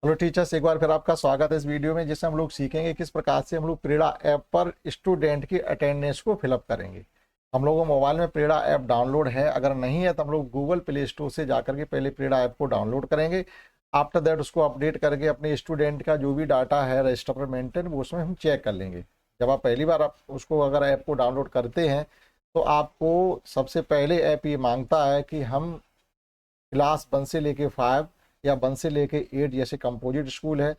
Hello teachers, एक बार फिर आपका स्वागत है इस वीडियो में, जिससे हम लोग सीखेंगे किस प्रकार से हम लोग प्रेरणा ऐप पर स्टूडेंट की अटेंडेंस को फिलअप करेंगे। हम लोगों को मोबाइल में प्रेरणा ऐप डाउनलोड है, अगर नहीं है तो हम लोग गूगल प्ले स्टोर से जाकर के पहले प्रेरणा ऐप को डाउनलोड करेंगे। आफ्टर दैट उसको अपडेट करके अपने स्टूडेंट का जो भी डाटा है रजिस्टर पर मेंटेन, वो उसमें हम चेक कर लेंगे। जब आप पहली बार आप उसको अगर ऐप को डाउनलोड करते हैं तो आपको सबसे पहले ऐप ये मांगता है कि हम क्लास 1 से लेके 5 या 1 से लेके 8, जैसे कंपोजिट स्कूल है,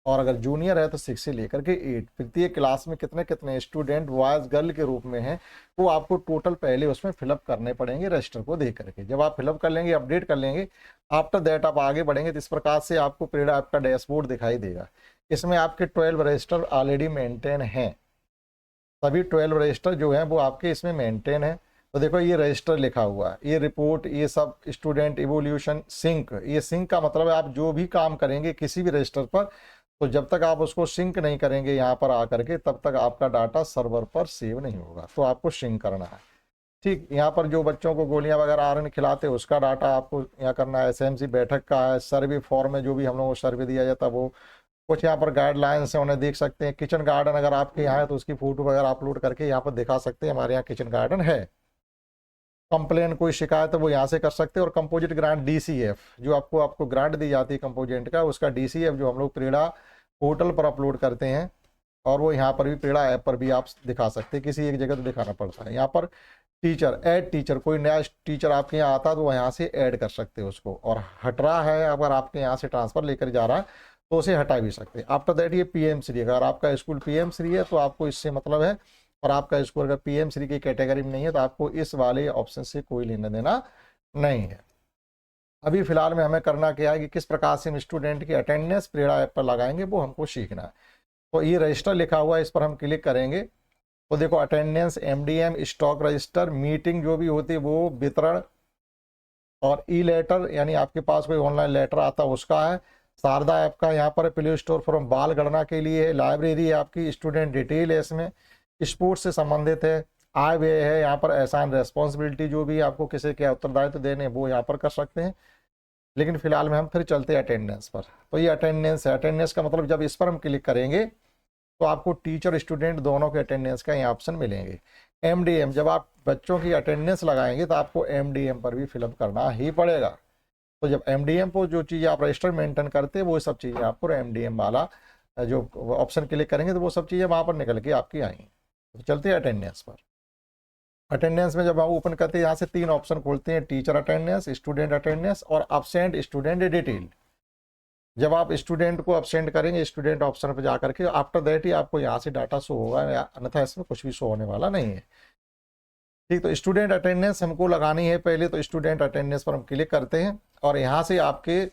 और अगर जूनियर है तो 6 से लेकर के 8, प्रत्येक क्लास में कितने कितने स्टूडेंट बॉयज गर्ल के रूप में हैं, वो आपको टोटल पहले उसमें फिलअप करने पड़ेंगे रजिस्टर को दे करके। जब आप फिलअप कर लेंगे, अपडेट कर लेंगे, आफ्टर दैट आप आगे बढ़ेंगे तो इस प्रकार से आपको प्रेरणा ऐप का डैशबोर्ड दिखाई देगा। इसमें आपके 12 रजिस्टर ऑलरेडी मेंटेन हैं, सभी 12 रजिस्टर जो हैं वो आपके इसमें मेंटेन है। तो देखो ये रजिस्टर लिखा हुआ है, ये रिपोर्ट, ये सब स्टूडेंट इवोल्यूशन सिंक। ये सिंक का मतलब है आप जो भी काम करेंगे किसी भी रजिस्टर पर, तो जब तक आप उसको सिंक नहीं करेंगे यहाँ पर आकर के, तब तक आपका डाटा सर्वर पर सेव नहीं होगा। तो आपको सिंक करना है। ठीक, यहाँ पर जो बच्चों को गोलियां वगैरह आयरन खिलाते हैं उसका डाटा आपको यहाँ करना है। एसएमसी बैठक का है, सर्वे फॉर्म में जो भी हम लोगों को सर्वे दिया जाता है वो कुछ यहाँ पर गाइडलाइंस है, उन्हें देख सकते हैं। किचन गार्डन अगर आपके यहाँ है तो उसकी फोटो वगैरह अपलोड करके यहाँ पर दिखा सकते हैं हमारे यहाँ किचन गार्डन है। कंप्लेन कोई शिकायत है वो यहाँ से कर सकते हैं। और कंपोजिट ग्रांट डीसीएफ जो आपको ग्रांट दी जाती है कंपोजेंट का, उसका डीसीएफ जो हम लोग प्रेरणा पोर्टल पर अपलोड करते हैं, और वो यहाँ पर भी प्रेरणा ऐप पर भी आप दिखा सकते हैं। किसी एक जगह तो दिखाना पड़ता है। यहाँ पर टीचर ऐड टीचर, कोई नया टीचर आपके यहाँ आता है तो वो यहाँ से ऐड कर सकते हैं उसको, और हट रहा है अगर आपके यहाँ से ट्रांसफर लेकर जा रहा है तो उसे हटा भी सकते हैं। आफ्टर दैट ये पीएम श्री, अगर आपका स्कूल पीएम श्री है तो आपको इससे मतलब है, और आपका स्कूल अगर पीएम श्री की कैटेगरी में नहीं है तो आपको इस वाले ऑप्शन से कोई लेना देना नहीं है। अभी फिलहाल में हमें करना क्या है कि किस प्रकार से हम स्टूडेंट की अटेंडेंस प्रेरणा ऐप पर लगाएंगे वो हमको सीखना है। तो ये रजिस्टर लिखा हुआ है, इस पर हम क्लिक करेंगे तो देखो attendance, MDM, stock register, meeting जो भी होती है वो, वितरण, और ई लेटर यानी आपके पास कोई ऑनलाइन लेटर आता है उसका है। शारदा ऐप का यहाँ पर प्ले स्टोर फॉर्म बाल गणना के लिए है। लाइब्रेरी है आपकी, स्टूडेंट डिटेल है इसमें, स्पोर्ट्स से संबंधित है। आय व्यय है यहाँ पर, एहसान रेस्पॉन्सिबिलिटी जो भी आपको किसी के उत्तरदायित्व देने वो यहाँ पर कर सकते हैं। लेकिन फिलहाल में हम फिर चलते हैं अटेंडेंस पर। तो ये अटेंडेंस है। अटेंडेंस का मतलब जब इस पर हम क्लिक करेंगे तो आपको टीचर स्टूडेंट दोनों के अटेंडेंस का यहाँ ऑप्शन मिलेंगे। एमडीएम, जब आप बच्चों की अटेंडेंस लगाएंगे तो आपको एमडीएम पर भी फिलअप करना ही पड़ेगा। तो जब एमडीएम पर जो चीज़ें आप रजिस्टर मेंटेन करते हैं वो सब चीज़ें आपको एमडीएम वाला जो ऑप्शन क्लिक करेंगे तो वो सब चीज़ें वहाँ पर निकल के आपकी आएंगी। तो चलते हैं अटेंडेंस पर। अटेंडेंस में जब हम ओपन करते हैं यहाँ से 3 ऑप्शन खोलते हैं, टीचर अटेंडेंस, स्टूडेंट अटेंडेंस और अब्सेंट स्टूडेंट डिटेल। जब आप स्टूडेंट को अब्सेंट करेंगे स्टूडेंट ऑप्शन पर जाकर के, आफ्टर दैट ही आपको यहाँ से डाटा शो होगा, अन्यथा इसमें कुछ भी शो होने वाला नहीं है। ठीक, तो स्टूडेंट अटेंडेंस हमको लगानी है पहले, तो स्टूडेंट अटेंडेंस पर हम क्लिक करते हैं और यहाँ से आपके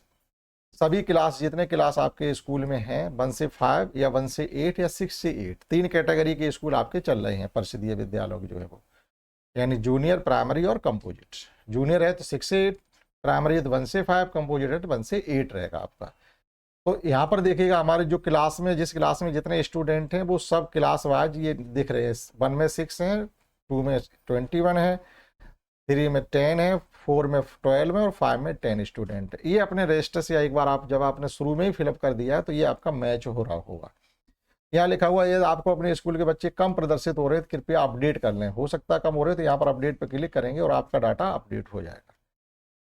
सभी क्लास, जितने क्लास आपके स्कूल में हैं, 1 से 5 या 1 से 8 या 6 से 8, 3 कैटेगरी के स्कूल आपके चल रहे हैं परिषदीय विद्यालय जो है वो, यानी जूनियर, प्राइमरी और कंपोजिट। जूनियर है तो 6 से 8, प्राइमरी है तो 1 से 5, कंपोजिट है तो 1 से 8 रहेगा आपका। तो यहाँ पर देखिएगा हमारे जो क्लास में, जिस क्लास में जितने स्टूडेंट हैं वो सब क्लास वाइज ये दिख रहे हैं। 1 में 6 हैं, 2 में 21 है, 3 में 10 है, 4 में 12 है और 5 में 10 स्टूडेंट है। ये अपने रजिस्टर से एक बार आप जब आपने शुरू में ही फिलअप कर दिया है तो ये आपका मैच हो रहा होगा। यहाँ लिखा हुआ है आपको अपने स्कूल के बच्चे कम प्रदर्शित हो रहे हैं तो कृपया अपडेट कर लें। हो सकता है कम हो रहे तो यहाँ पर अपडेट पर क्लिक करेंगे और आपका डाटा अपडेट हो जाएगा।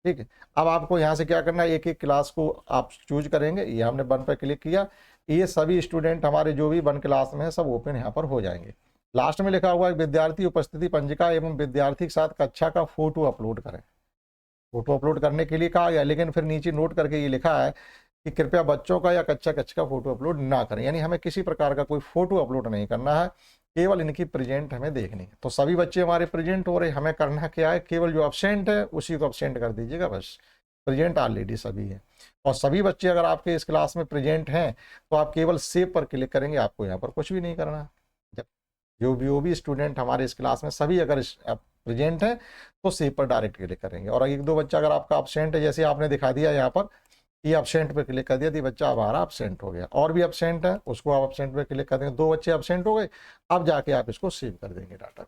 ठीक है, अब आपको यहाँ से क्या करना है, एक एक क्लास को आप चूज करेंगे। ये हमने 1 पर क्लिक किया, ये सभी स्टूडेंट हमारे जो भी 1 क्लास में है सब ओपन यहाँ पर हो जाएंगे। लास्ट में लिखा हुआ है विद्यार्थी उपस्थिति पंजिका एवं विद्यार्थी के साथ कक्षा का फोटो अपलोड करें। फोटो अपलोड करने के लिए कहा गया, लेकिन फिर नीचे नोट करके ये लिखा है कि कृपया बच्चों का या कक्षा का फोटो अपलोड ना करें, यानी हमें किसी प्रकार का कोई फोटो अपलोड नहीं करना है, केवल इनकी प्रेजेंट हमें देखनी है। तो सभी बच्चे हमारे प्रेजेंट हो रहे, हमें करना क्या है, केवल जो अब्सेंट है उसी को अब्सेंट कर दीजिएगा बस। प्रेजेंट ऑलरेडी सभी है, और सभी बच्चे अगर आपके इस क्लास में प्रेजेंट हैं तो आप केवल सेव पर क्लिक करेंगे, आपको यहाँ पर कुछ भी नहीं करना। जब जो भी स्टूडेंट हमारे इस क्लास में सभी अगर प्रेजेंट है तो सेव पर डायरेक्ट क्लिक करेंगे। और 1-2 बच्चा अगर आपका अब्सेंट है, जैसे आपने दिखा दिया यहाँ पर, ये अब्सेंट पे क्लिक कर दिया तो बच्चा हमारा अब्सेंट हो गया। और भी अब्सेंट है उसको आप अब्सेंट पे क्लिक कर देंगे, 2 बच्चे अब्सेंट हो गए, अब जाके आप इसको सेव कर देंगे डाटा।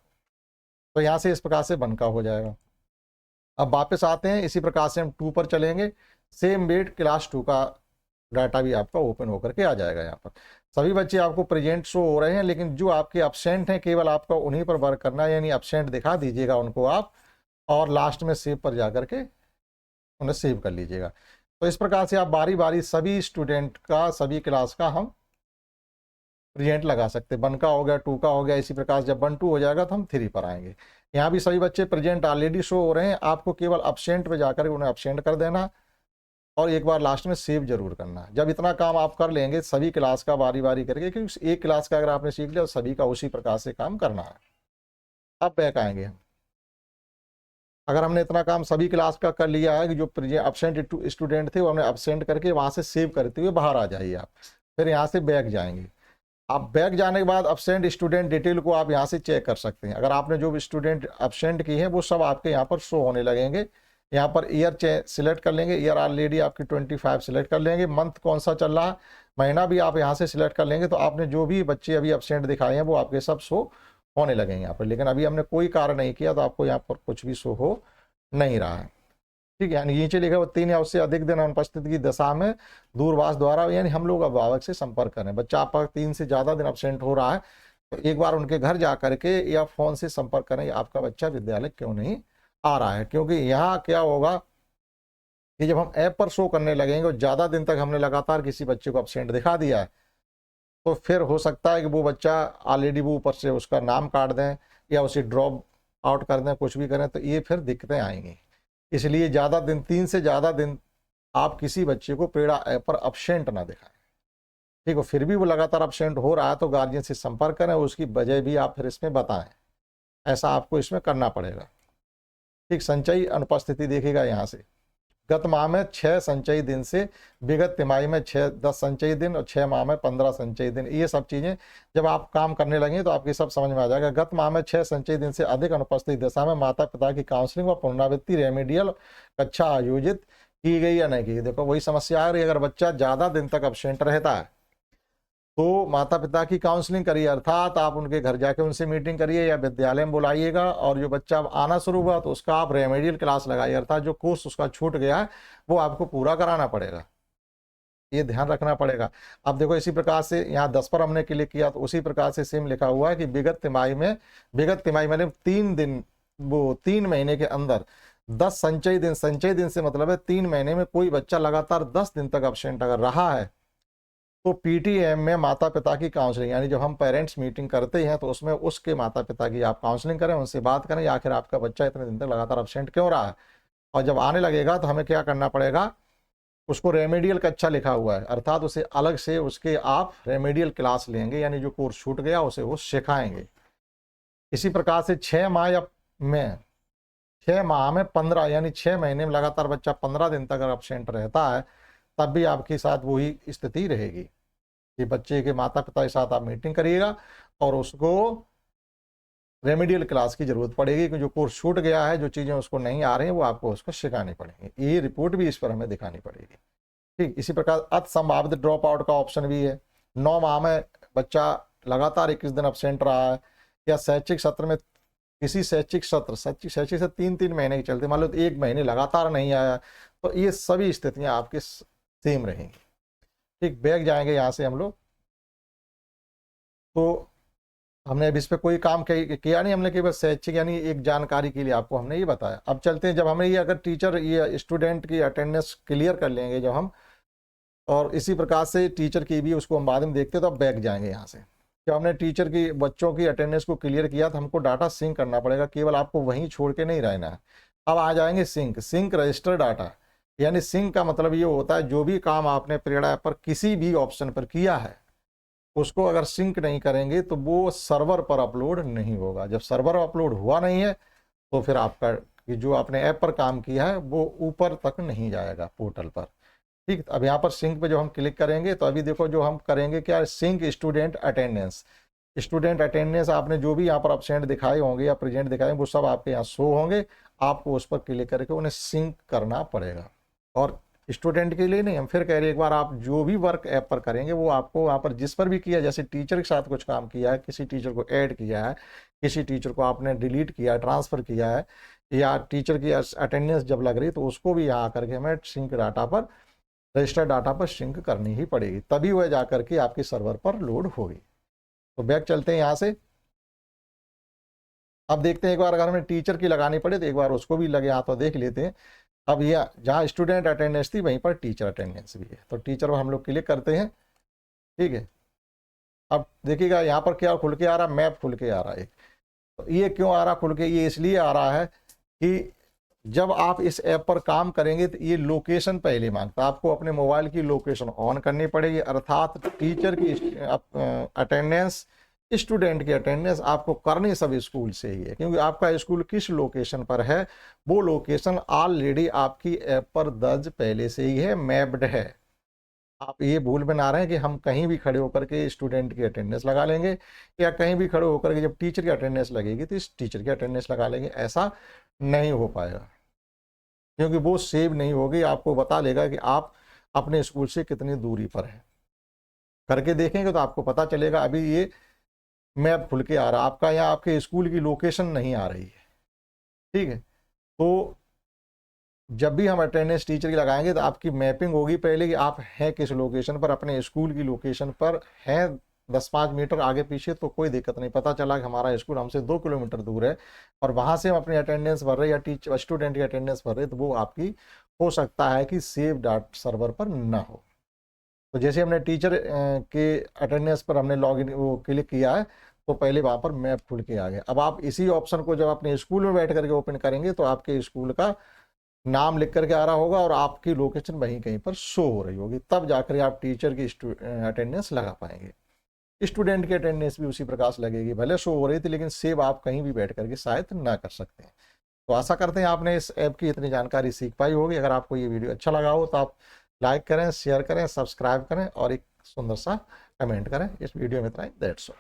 तो यहाँ से इस प्रकार से 1 का हो जाएगा। अब वापस आते हैं, इसी प्रकार से हम 2 पर चलेंगे। सेम वेट क्लास 2 का डाटा भी आपका ओपन होकर के आ जाएगा। यहाँ पर सभी बच्चे आपको प्रेजेंट शो हो रहे हैं, लेकिन जो आपके एब्सेंट हैं केवल आपका उन्हीं पर वर्क करना है, यानी एब्सेंट दिखा दीजिएगा उनको आप, और लास्ट में सेव पर जाकर के उन्हें सेव कर लीजिएगा। तो इस प्रकार से आप बारी बारी सभी स्टूडेंट का, सभी क्लास का हम प्रेजेंट लगा सकते हैं। 1 का हो गया, 2 का हो गया, इसी प्रकार से जब 1 2 हो जाएगा तो हम 3 पर आएंगे। यहाँ भी सभी बच्चे प्रेजेंट ऑलरेडी शो हो रहे हैं, आपको केवल एब्सेंट पे जाकर उन्हें एब्सेंट कर देना और एक बार लास्ट में सेव जरूर करना। जब इतना काम आप कर लेंगे सभी क्लास का बारी बारी करके, क्योंकि एक क्लास का अगर आपने सीख लिया तो सभी का उसी प्रकार से काम करना है। अब बैक आएंगे हम। अगर हमने इतना काम सभी क्लास का कर लिया है कि जो एब्सेंट स्टूडेंट थे वो हमने एब्सेंट करके वहां से सेव करते हुए बाहर आ जाइए आप। फिर यहाँ से बैक जाएंगे। आप बैक जाने के बाद एब्सेंट स्टूडेंट डिटेल को आप यहाँ से चेक कर सकते हैं। अगर आपने जो भी स्टूडेंट एब्सेंट की है वो सब आपके यहाँ पर शो होने लगेंगे। यहाँ पर ईयर सिलेक्ट कर लेंगे, ईयर ऑलरेडी आपकी 25 सिलेक्ट कर लेंगे। मंथ कौन सा चल रहा है, महीना भी आप यहाँ से सिलेक्ट कर लेंगे। तो आपने जो भी बच्चे अभी एब्सेंट दिखाए हैं वो आपके सब शो होने लगेंगे यहाँ पर। लेकिन अभी हमने कोई कार्य नहीं किया तो आपको यहाँ पर कुछ भी शो हो नहीं रहा है, ठीक है। यानी नीचे लिखा वो 3 या उससे अधिक दिन अनुपस्थित की दशा में दूरभाष द्वारा, यानी हम लोग अभिभावक से संपर्क करें। बच्चा आपका 3 से ज़्यादा दिन एब्सेंट हो रहा है तो एक बार उनके घर जा करके या फ़ोन से संपर्क करें आपका बच्चा विद्यालय क्यों नहीं आ रहा है। क्योंकि यहाँ क्या होगा कि जब हम ऐप पर शो करने लगेंगे और ज़्यादा दिन तक हमने लगातार किसी बच्चे को एब्सेंट दिखा दिया है तो फिर हो सकता है कि वो बच्चा ऑलरेडी वो ऊपर से उसका नाम काट दें या उसे ड्रॉप आउट कर दें, कुछ भी करें, तो ये फिर दिक्कतें आएंगी। इसलिए ज़्यादा दिन, 3 से ज़्यादा दिन आप किसी बच्चे को प्रेरणा ऐप पर एब्सेंट ना दिखाएं, ठीक है। फिर भी वो लगातार एब्सेंट हो रहा है तो गार्जियन से संपर्क करें, उसकी वजह भी आप फिर इसमें बताएं। ऐसा आपको इसमें करना पड़ेगा, ठीक। संचयी अनुपस्थिति देखिएगा यहाँ से, गत माह में 6 संचयी दिन से विगत तिमाही में 10 संचयी दिन और 6 माह में 15 संचयी दिन। ये सब चीज़ें जब आप काम करने लगेंगे तो आपकी सब समझ में आ जाएगा। गत माह में 6 संचयी दिन से अधिक अनुपस्थित दशा में माता पिता की काउंसलिंग व पुनरावृत्ति रेमेडियल कक्षा आयोजित की गई या नहीं की। देखो वही समस्या आ रही है, अगर बच्चा ज़्यादा दिन तक एब्सेंट रहता है तो माता पिता की काउंसलिंग करिए, अर्थात आप उनके घर जाके उनसे मीटिंग करिए या विद्यालय में बुलाइएगा। और जो बच्चा आना शुरू हुआ तो उसका आप रेमेडियल क्लास लगाइए, अर्थात जो कोर्स उसका छूट गया है वो आपको पूरा कराना पड़ेगा, ये ध्यान रखना पड़ेगा। अब देखो इसी प्रकार से यहाँ 10 पर हमने क्लिक किया तो उसी प्रकार से सेम लिखा हुआ है कि विगत तिमाही में 3 दिन, वो 3 महीने के अंदर 10 संचयी दिन, संचयी दिन से मतलब है 3 महीने में कोई बच्चा लगातार 10 दिन तक एब्सेंट अगर रहा है तो पीटीएम में माता पिता की काउंसलिंग, यानी जब हम पेरेंट्स मीटिंग करते हैं तो उसमें उसके माता पिता की आप काउंसलिंग करें, उनसे बात करें आखिर आपका बच्चा इतने दिन तक लगातार एब्सेंट क्यों रहा है। और जब आने लगेगा तो हमें क्या करना पड़ेगा, उसको रेमेडियल कक्षा लिखा हुआ है, अर्थात उसे अलग से उसके आप रेमेडियल क्लास लेंगे, यानी जो कोर्स छूट गया उसे वो सिखाएंगे। इसी प्रकार से 6 माह में 15, यानी 6 महीने में लगातार बच्चा 15 दिन तक अगर एब्सेंट रहता है तब भी आपके साथ वही स्थिति रहेगी कि बच्चे के माता पिता के साथ आप मीटिंग करिएगा और उसको रेमेडियल क्लास की जरूरत पड़ेगी कि जो कोर्स छूट गया है, जो चीज़ें उसको नहीं आ रही हैं वो आपको उसको सिखानी पड़ेंगी। ये रिपोर्ट भी इस पर हमें दिखानी पड़ेगी, ठीक। इसी प्रकार अति संभावित ड्रॉप आउट का ऑप्शन भी है। 9 माह में बच्चा लगातार 21 दिन एब्सेंट रहा है या शैक्षिक सत्र में किसी शैक्षिक से 3 महीने के चलते मान लो 1 महीने लगातार नहीं आया, तो ये सभी स्थितियां आपके सेम रहेंगी, ठीक। बैक जाएंगे यहाँ से हम लोग, तो हमने अभी इस पर कोई काम किया नहीं, हमने केवल शैक्षिक यानी एक जानकारी के लिए आपको हमने ये बताया। अब चलते हैं, जब हमने ये अगर टीचर ये स्टूडेंट की अटेंडेंस क्लियर कर लेंगे जब हम, और इसी प्रकार से टीचर की भी उसको हम बाद में देखते हैं, तो अब बैक जाएंगे यहाँ से। जब हमने टीचर की बच्चों की अटेंडेंस को क्लियर किया तो हमको डाटा सिंक करना पड़ेगा, केवल आपको वहीं छोड़ के नहीं रहना है। अब आ जाएंगे सिंक रजिस्टर डाटा, यानी सिंक का मतलब ये होता है जो भी काम आपने प्रेरणा ऐप पर किसी भी ऑप्शन पर किया है उसको अगर सिंक नहीं करेंगे तो वो सर्वर पर अपलोड नहीं होगा। जब सर्वर अपलोड हुआ नहीं है तो फिर आपका जो आपने ऐप पर काम किया है वो ऊपर तक नहीं जाएगा पोर्टल पर, ठीक। अब यहाँ पर सिंक पे जो हम क्लिक करेंगे तो अभी देखो जो हम करेंगे क्या, सिंक स्टूडेंट अटेंडेंस आपने जो भी यहाँ पर एब्सेंट दिखाए होंगे या प्रेजेंट दिखाए वो सब आपके यहाँ शो होंगे, आपको उस पर क्लिक करके उन्हें सिंक करना पड़ेगा। और स्टूडेंट के लिए नहीं, हम फिर कह रहे हैं एक बार आप जो भी वर्क ऐप पर करेंगे वो आपको वहाँ पर जिस पर भी किया, जैसे टीचर के साथ कुछ काम किया है, किसी टीचर को ऐड किया है, किसी टीचर को आपने डिलीट किया है, ट्रांसफ़र किया है, या टीचर की अटेंडेंस जब लग रही तो उसको भी यहाँ करके हमें सिंक डाटा पर रजिस्टर डाटा पर सिंक करनी ही पड़ेगी, तभी वह जाकर के आपके सर्वर पर लोड होगी। तो बैक चलते हैं यहाँ से। अब देखते हैं एक बार अगर हमें टीचर की लगानी पड़े तो एक बार उसको भी लगे यहाँ तो देख लेते हैं। अब ये जहाँ स्टूडेंट अटेंडेंस थी वहीं पर टीचर अटेंडेंस भी है, तो टीचर पर हम लोग क्लिक करते हैं। ठीक है, अब देखिएगा यहाँ पर क्या खुल के आ रहा, मैप खुल के आ रहा है। तो ये क्यों आ रहा खुल के, ये इसलिए आ रहा है कि जब आप इस ऐप पर काम करेंगे तो ये लोकेशन पहले मांगता है, आपको अपने मोबाइल की लोकेशन ऑन करनी पड़ेगी, अर्थात टीचर की अटेंडेंस, स्टूडेंट की अटेंडेंस आपको करनी सब स्कूल से ही है, क्योंकि आपका स्कूल किस लोकेशन पर है वो लोकेशन ऑलरेडी आपकी ऐप पर दर्ज पहले से ही है, मैप्ड है। आप ये भूल में ना रहे हैं कि हम कहीं भी खड़े होकर के स्टूडेंट की अटेंडेंस लगा लेंगे, या कहीं भी खड़े होकर के जब टीचर की अटेंडेंस लगेगी तो इस टीचर की अटेंडेंस लगा लेंगे, ऐसा नहीं हो पाएगा, क्योंकि वो सेव नहीं होगी। आपको बता लेगा कि आप अपने स्कूल से कितनी दूरी पर हैं। करके देखेंगे तो आपको पता चलेगा। अभी ये मैप खुल के आ रहा है, आपका यहाँ आपके स्कूल की लोकेशन नहीं आ रही है। ठीक है, तो जब भी हम अटेंडेंस टीचर की लगाएंगे तो आपकी मैपिंग होगी पहले कि आप हैं किस लोकेशन पर, अपने स्कूल की लोकेशन पर हैं 10-5 मीटर आगे पीछे तो कोई दिक्कत नहीं। पता चला कि हमारा स्कूल हमसे 2 किलोमीटर दूर है और वहाँ से हम अपनी अटेंडेंस भर रहे या टीचर स्टूडेंट की अटेंडेंस भर रहे, तो वो आपकी हो सकता है कि सेव डाट सर्वर पर ना हो। तो जैसे हमने टीचर के अटेंडेंस पर हमने लॉग इन वो क्लिक किया है तो पहले वहाँ पर मैप खुल के आ गया। अब आप इसी ऑप्शन को जब अपने स्कूल में बैठ करके ओपन करेंगे तो आपके स्कूल का नाम लिख करके आ रहा होगा और आपकी लोकेशन वहीं कहीं पर शो हो रही होगी, तब जाकर आप टीचर की अटेंडेंस लगा पाएंगे। स्टूडेंट की अटेंडेंस भी उसी प्रकार से लगेगी, भले शो हो रही थी लेकिन सेव आप कहीं भी बैठ करके शायद ना कर सकते हैं। तो आशा करते हैं आपने इस ऐप की इतनी जानकारी सीख पाई होगी। अगर आपको ये वीडियो अच्छा लगा हो तो आप लाइक करें, शेयर करें, सब्सक्राइब करें और एक सुंदर सा कमेंट करें। इस वीडियो में इतना ही, दैट्स ऑल।